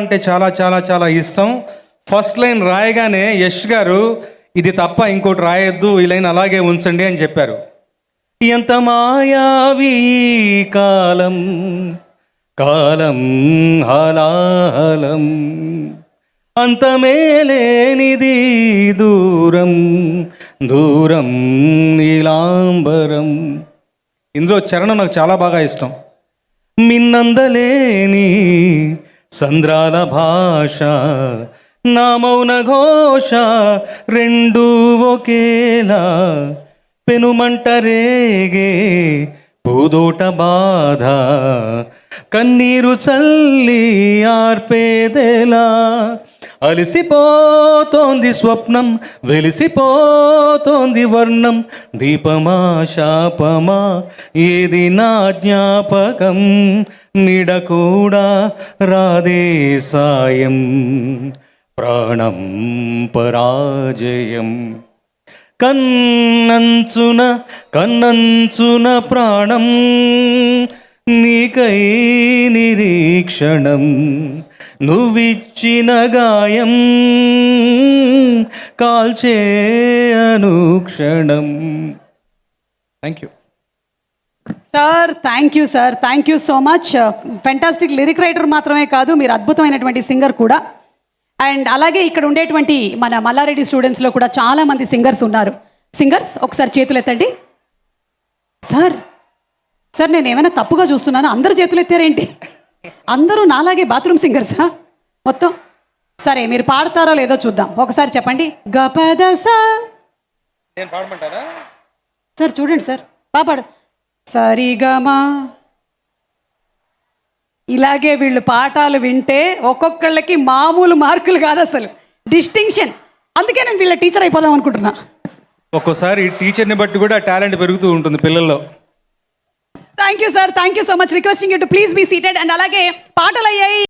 అంటే చాలా చాలా చాలా ఇష్టం. ఫస్ట్ లైన్ రాయగానే యష్ గారు ఇది తప్ప ఇంకోటి రాయొద్దు, ఈ లైన్ అలాగే ఉంచండి అని చెప్పారు. ఎంత మాయావి కాలం, కాలం హలాహలం, అంతమేలేనిది దూరం, దూరం నీలాంబరం. ఇందులో చరణం నాకు చాలా బాగా ఇష్టం. మిన్నందలేని సంద్రాల భాష, నా మౌన ఘోష, రెండు ఒకేలా, పెనుమంట రేగే పూదోట బాధ, కన్నీరు చల్లి ఆర్పేదెలా, అలిసిపోతోంది స్వప్నం, వెలిసిపోతోంది వర్ణం, దీపమా శాపమా ఏది నా జ్ఞాపకం, నిడ కూడా రాదే సాయం, ప్రాణం పరాజయం, కన్నంచున కన్నంచున ప్రాణం నీకై నిరీక్షణం, నువ్విచ్చిన గాయం కాల్చే అనుక్షణం. Thank you sir. Thank you sir, thank you so much. Fantastic lyric writer మాత్రమే కాదు, మీరు అద్భుతమైనటువంటి సింగర్ కూడా. అండ్ అలాగే ఇక్కడ ఉండేటువంటి మన మల్లారెడ్డి స్టూడెంట్స్లో కూడా చాలామంది సింగర్స్ ఉన్నారు. సింగర్స్ ఒకసారి చేతులు ఎత్తండి. సార్ సార్ నేను ఏమైనా తప్పుగా చూస్తున్నాను, అందరు చేతులు ఎత్తారేంటి? అందరూ నాలాగే బాత్రూమ్ సింగర్సా మొత్తం? సరే మీరు పాడతారో లేదో చూద్దాం, ఒకసారి చెప్పండి. గపదస నేను పాడమంటారా? సార్ చూడండి సార్, పాడు. సరిగమా. ఇలాగే వీళ్ళు పాఠాలు వింటే ఒక్కొక్కళ్ళకి మామూలు మార్కులు కాదు, అసలు డిస్టింక్షన్. అందుకే నేను వీళ్ళ టీచర్ అయిపోదాం అనుకుంటున్నా. ఒక్కోసారి టీచర్ని బట్టి కూడా టాలెంట్ పెరుగుతూ ఉంటుంది పిల్లల్లో. Thank you sir, thank you so much. Requesting you to please be seated. And అలాగే పాటలు అయ్యాయి.